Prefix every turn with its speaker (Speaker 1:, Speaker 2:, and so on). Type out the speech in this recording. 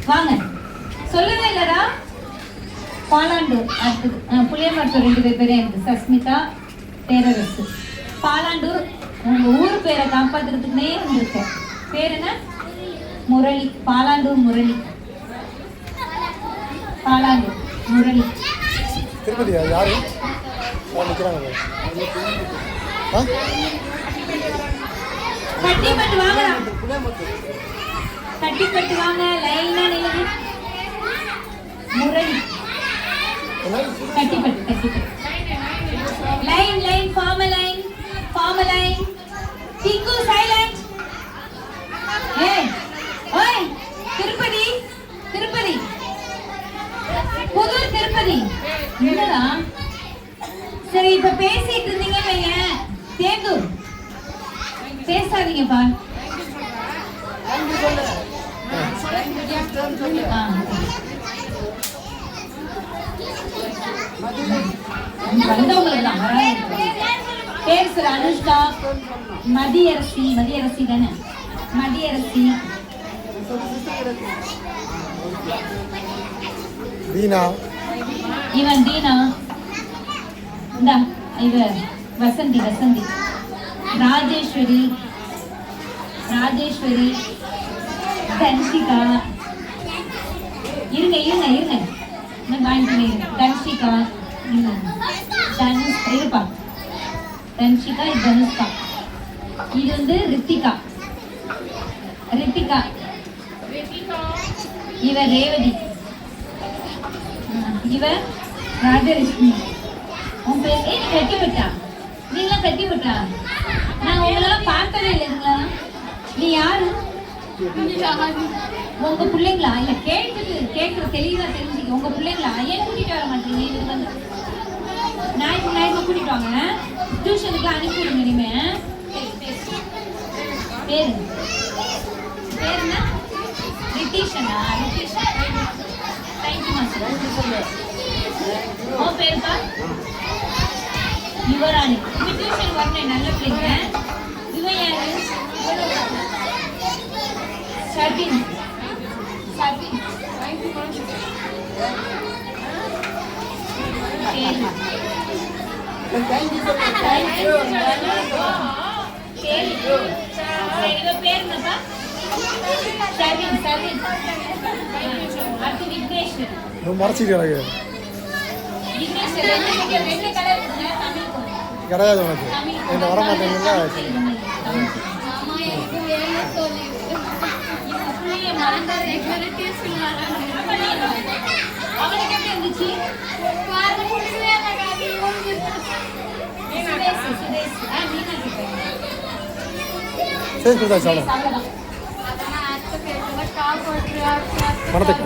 Speaker 1: வாங்க. சொல்லவே இல்லடா. பாலாண்டூர் அடுத்தது புளியமரத்தூர் 2 பேரே இருக்கு. சஸ்மிதா பேரரசு. பாலாண்டூர் உங்க ஊர் பேரை காப்பாத்துறதுக்குனே வந்திருக்கேன். பேர் என்ன? முரளி. பாலாண்டூர் முரளி. பாலாண்டூர் முரளி.
Speaker 2: திருப்பதியா யாரு நிற்கிறாங்க?
Speaker 1: கட்டிப்பட்டு வாங்க. கட்டிப்பட்டு வாங்க. லைனா நில்லுங்க. முரளி. கட்டிப்பட்டு கட்டிப்பட்டு. Line line form line form line. டிக்கு சைலண்ட். ஏய் ஓய் திருப்பதி திருப்பதி புதூர் திருப்பதி என்னடா? சரி இப்ப பேசிட்டு இருந்தீங்க பையன். தேந்தூர் பேசாதீங்கப்பா. வந்தவங்களுக்கு தான் பேர் சார். அனுஷ்கா மதியரசி. மதியரசி தானே? மதியரசி.
Speaker 2: தீனா.
Speaker 1: இவன் தீனா. இந்தா இவ வசந்தி. வசந்தி. ராஜேஸ்வரி. ராஜேஸ்வரி. தன்ஷிகா. இருங்க இருங்க இருங்க. தன்ஷிகா. தனுஷ் இருப்பா. தன்ஷிகா. இது தனுஷ்கா. இது வந்து ரித்திகா. ரித்திகா. இவ ரேவதி. இவ ராஜலட்சுமி. உன் பேர் ஏன் கட்டிவிட்டா? நீங்களாம் கட்டிவிட்டா? நான் உங்களெல்லாம் பார்த்ததே இல்லைங்களா? நீ யாரு? உங்க பிள்ளைங்களா? இல்ல கேட்குற தெளிவா தெரிஞ்சுக்க. உங்க பிள்ளைங்களா? ஏன் கூட்டிட்டு வர மாட்டீங்க? இது வந்து ஞாயிற்று கூட்டிட்டு வாங்க. டியூஷனுக்கு அனுப்பி விடுங்க. இனிமே பேரு பேர் என்ன? ரிட்டிஷனா? ரிட்டிஷன். Thank you master. உன் பேருப்பா? யுவராணி. இந்த டியூஷன் வரணும். நல்ல பிள்ளைங்க. இவன் யாரு? சபின். சபின். இவன் பேர் என்னப்பா? சபின். சபின். அடுத்து விக்னேஸ்வர்.
Speaker 2: மறைச்சிட்டு எனக்கு கிடையாது. உனக்கு என்ன வர மாட்டேங்குங்களா? சரி கொடுத்தா சாப்பிடும். பணத்துக்கு